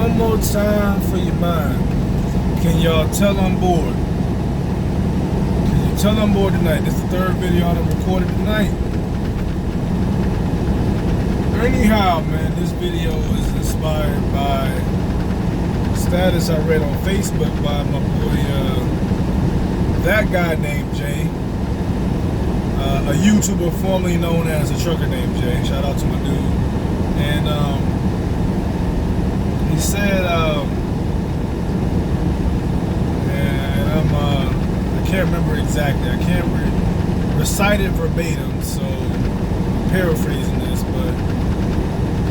one more time for your mind. Can y'all tell I'm bored? Can you tell I'm bored tonight? This is the third video I done recorded tonight. Anyhow, man, this video is inspired by a status I read on Facebook by my boy, that guy named Jay. A YouTuber formerly known as a trucker named Jay. Shout out to my dude. And he said, I can't remember exactly. I can't recite it verbatim, so I'm paraphrasing this, but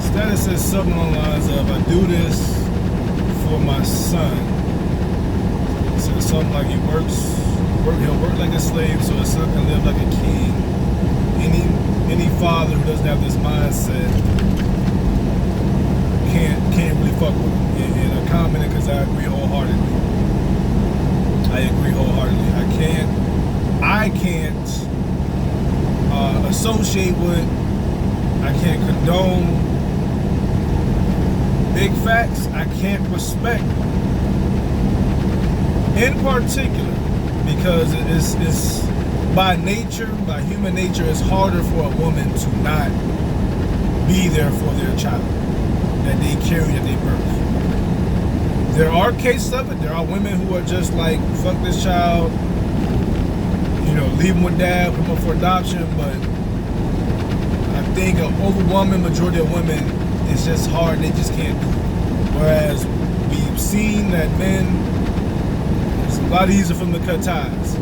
status says something along the lines of, I do this for my son. It says something like he'll work like a slave so his son can live like a king. Any father who doesn't have this mindset can't really fuck with him. And I commented because I agree wholeheartedly. I can't associate with, I can't condone big facts. I can't respect in particular, because it's by nature, by human nature, it's harder for a woman to not be there for their child that they carry, that they birth. There are cases of it. There are women who are just like, fuck this child, you know, leave him with dad, put him up for adoption. But I think an overwhelming majority of women, it's just hard. They just can't do it. Whereas we've seen that men, it's a lot easier for them to cut ties.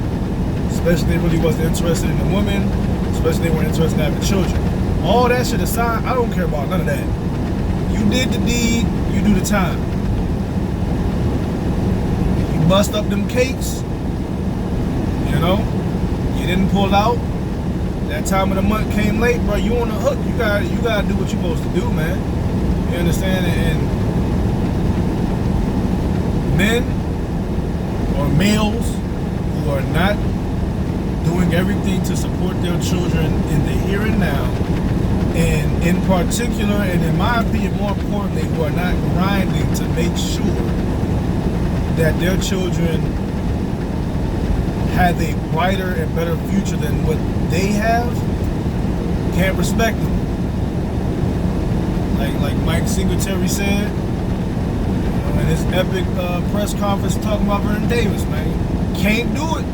Especially if they really wasn't interested in the woman, especially if they weren't interested in having children. All that shit aside, I don't care about none of that. You did the deed, you do the time. You bust up them cakes, you know, you didn't pull out. That time of the month came late, bro, you on the hook. You gotta do what you're supposed to do, man. You understand? And men or males who are not doing everything to support their children in the here and now, and in particular, and in my opinion, more importantly, who are not grinding to make sure that their children have a brighter and better future than what they have, can't respect them. Like Mike Singletary said, you know, in his epic press conference talking about Vernon Davis, man, can't do it.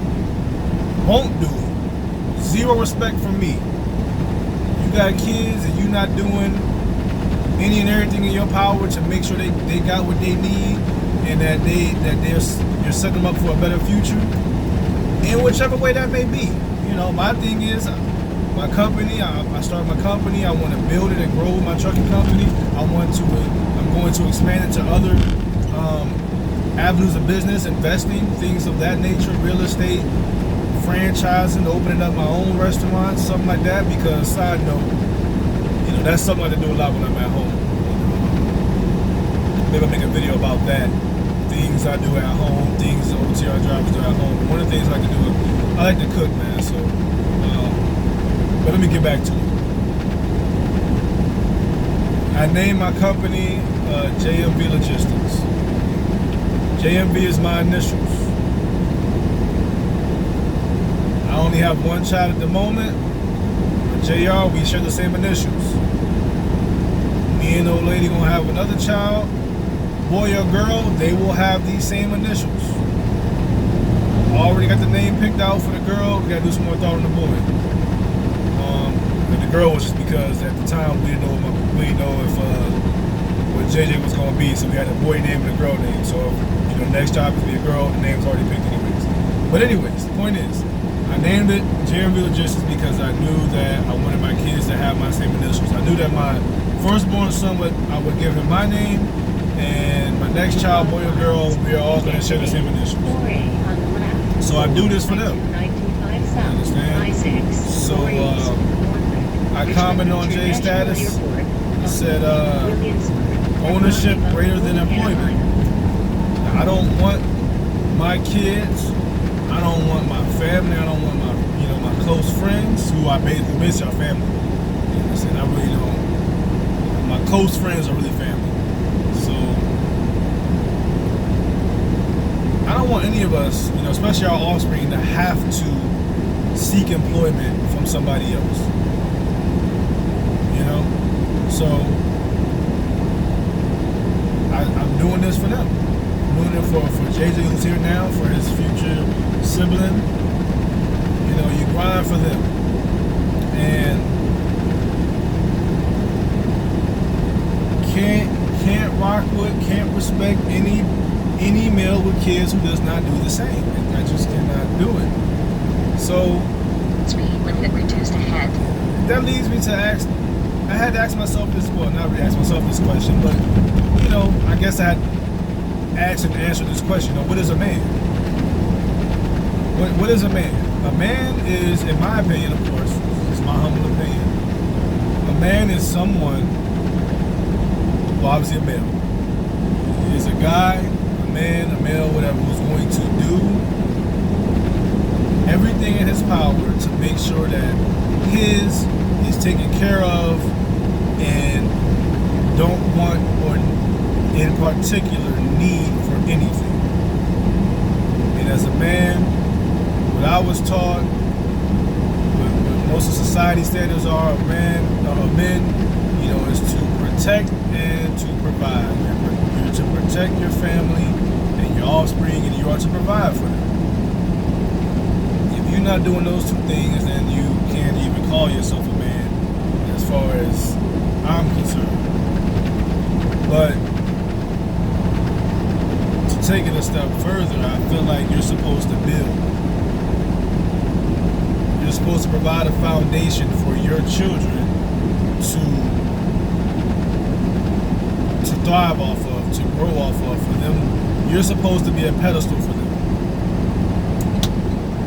Won't do it. Zero respect from me. You got kids and you not doing any and everything in your power to make sure they got what they need, and that you're setting them up for a better future in whichever way that may be. You know, my thing is my company. I started my company. I want to build it and grow my trucking company. I'm going to expand into other avenues of business, investing, things of that nature, real estate, franchising, opening up my own restaurants, something like that. Because side note, you know, that's something I do a lot when I'm at home. Maybe I'll make a video about that. Things I do at home, things OTR drivers do at home. One of the things I like to do, I like to cook, man. So, but let me get back to it. I named my company JMV Logistics. JMV is my initials. I only have one child at the moment. JR, we share the same initials. Me and the old lady gonna have another child, boy or girl, they will have these same initials. Already got the name picked out for the girl. We gotta do some more thought on the boy. And the girl was just because at the time we didn't know if what JJ was gonna be, so we had a boy name and a girl name. So you know, next job is to be a girl. The name's already picked anyways. But anyways, the point is, I named it JMV Logistics because I knew that I wanted my kids to have my same initials. I knew that my firstborn son I would give him my name, and my next child, boy or girl, we are all going to share the same initials. So I do this for them. You understand? So I commented on Jay's status. He said ownership greater than employment. Now, I don't want my kids, I don't want my family, I don't want my close friends who basically are family. You understand? I really don't. My close friends are really family. So I don't want any of us, especially our offspring, to have to seek employment from somebody else. So I'm doing this for them. I'm doing it for JJ, who's here now, for his future sibling. You grind for them. And can't rock with, can't respect any male with kids who does not do the same. I just cannot do it. So speed limit reduced ahead. That leads me to ask. I had to ask myself this. Well, not really ask myself this question, but I guess I had asked and answered this question. What is a man? What is a man? A man is, in my opinion, of course, it's my humble opinion. A man is someone, well, obviously a male, is a guy, a man, a male, whatever, who's going to do everything in his power to make sure that his is taken care of and don't want or in particular need for anything. And as a man, what I was taught, what most of society's standards are of men, is to protect and to provide. You're to protect your family and your offspring, and you are to provide for them. If you're not doing those two things, then you can't even call yourself a man, as far as I'm concerned. But to take it a step further, I feel like you're supposed to build. You're supposed to provide a foundation for your children to thrive off of, to grow off of. For them, you're supposed to be a pedestal for them.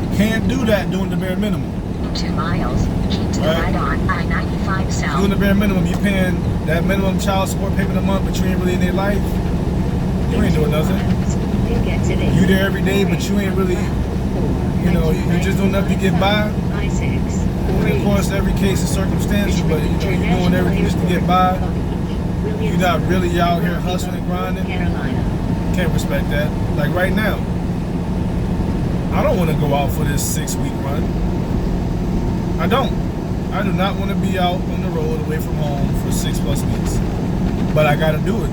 You can't do that doing the bare minimum. 2 miles, keep to the right on I-95 South. Doing the bare minimum, you paying that minimum child support payment a month, but you ain't really in their life. You ain't doing nothing. You there every day, but you ain't really, you're just doing enough to get by. And of course, every case is circumstantial, but you're doing everything just to get by. You're not really out here hustling and grinding. Can't respect that. Like right now, I don't want to go out for this 6-week run. I don't. I do not want to be out on the road away from home for 6+ weeks. But I got to do it.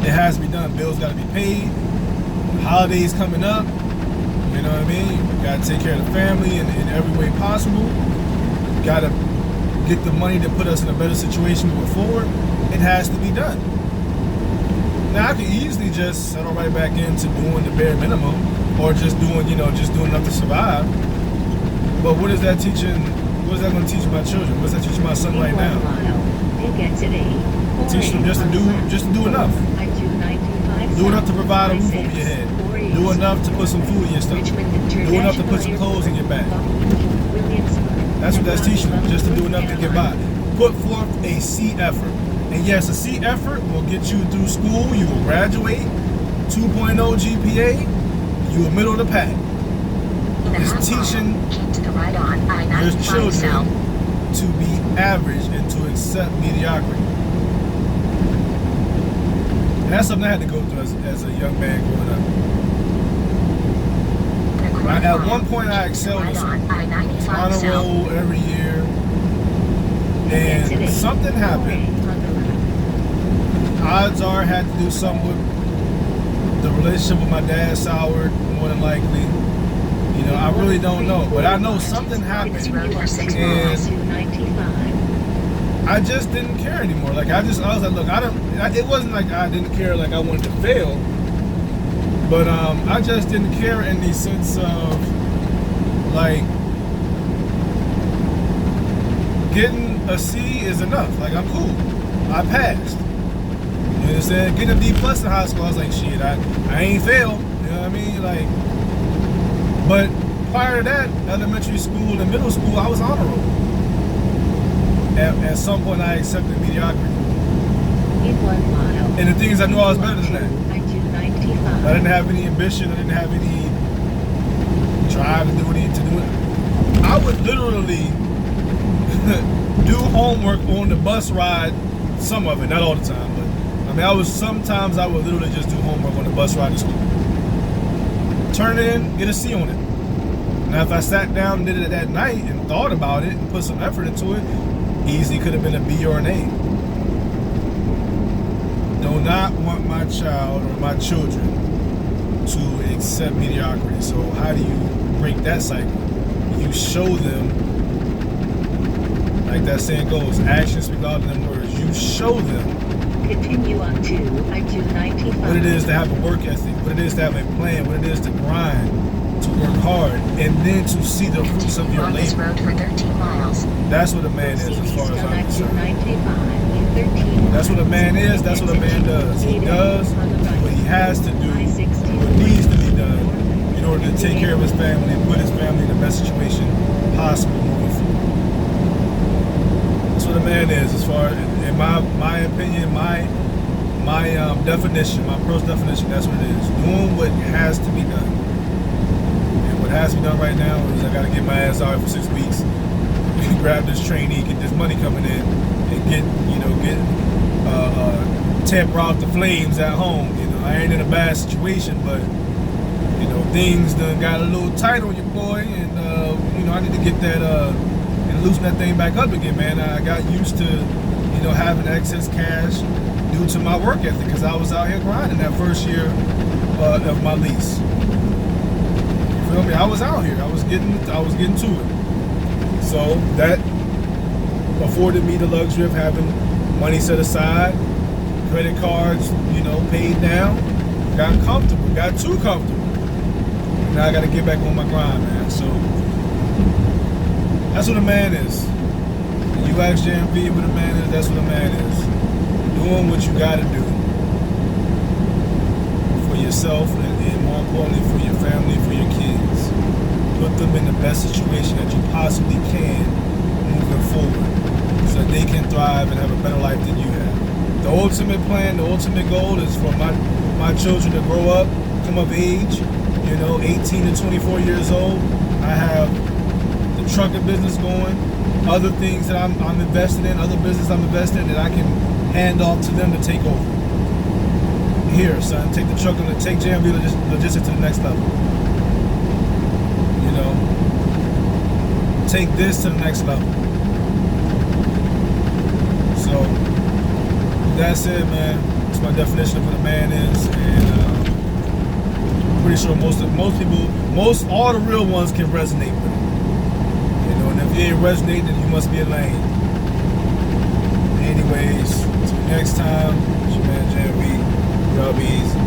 It has to be done. Bills got to be paid. Holidays coming up. You know what I mean? You got to take care of the family in every way possible. You got to get the money to put us in a better situation moving forward. It has to be done. Now I could easily just settle right back into doing the bare minimum, or just doing enough to survive. But what is that teaching? What is that going to teach my children? What is that teaching my son right now? Teach them just to do enough. Do enough to provide a roof over your head. Do enough to put some food in your stomach. Do enough to put some clothes in your bag. That's what that's teaching them, just to do enough to get by. Put forth a C effort. And yes, a C effort will get you through school. You will graduate, 2.0 GPA, you will middle of the pack. It's teaching your children to be average and to accept mediocrity. And that's something I had to go through as a young man growing up. At one point, I excelled in school. Honor roll every year. And something happened. Odds are I had to do something with the relationship with my dad soured, more than likely. I really don't know. But I know something happened. And I just didn't care anymore. I was like, look, it wasn't like I didn't care, like I wanted to fail. But I just didn't care in the sense of, like, getting a C is enough. Like, I'm cool. I passed. You understand? Getting a D+ in high school, I was like, shit, I ain't failed. You know what I mean? Like, but prior to that, elementary school and middle school, I was honor roll. At some point, I accepted mediocrity. And the things I knew I was better than that. I didn't have any ambition. I didn't have any drive to do it. I would literally do homework on the bus ride. Some of it, not all the time, but sometimes I would literally just do homework on the bus ride to school. turn it in, get a C on it. Now, if I sat down and did it that night and thought about it and put some effort into it, easily could have been a B or an A. Do not want my child or my children to accept mediocrity. So how do you break that cycle? You show them, like that saying goes, actions speak louder than words. You show them Continue on to I-295. what it is to have a work ethic, what it is to have a plan, what it is to grind, to work hard, and then to see the fruits of your on this labor. road for 13 miles. That's what a man is, as far as I'm concerned. I-295. That's what a man is. That's what a man does. He does what he has to do, what needs to be done in order to take care of his family and put his family in the best situation possible moving forward. That's what a man is, as far in my opinion, my definition, my personal definition. That's what it is. Doing what has to be done. And what has to be done right now is I got to get my ass out for 6 weeks, grab this trainee, get this money coming in, and get temper out the flames at home. I ain't in a bad situation, but things done got a little tight on your boy, and I need to get that and loosen that thing back up again, man. I got used to having excess cash due to my work ethic, because I was out here grinding that first year of my lease. You feel me? I was out here. I was getting to it. So that afforded me the luxury of having money set aside, credit cards, paid down. Got comfortable, got too comfortable. Now I got to get back on my grind, man. So that's what a man is. When you ask JMV what a man is, that's what a man is. Doing what you got to do for yourself, and more importantly for your family, for your kids. Put them in the best situation that you possibly can moving forward, so they can thrive and have a better life than you have. The ultimate plan, the ultimate goal is for my children to grow up, come of age, 18 to 24 years old. I have the trucking business going, other things that I'm invested in, other business I'm invested in that I can hand off to them to take over. Here, son, take the trucking, take JMV Logistics to the next level. Take this to the next level. So, that's it, man. That's my definition of what a man is, and I'm pretty sure all the real ones can resonate with it. And if you ain't resonating, then you must be a lame. Anyways, till next time, it's your man JMV. Y'all be easy.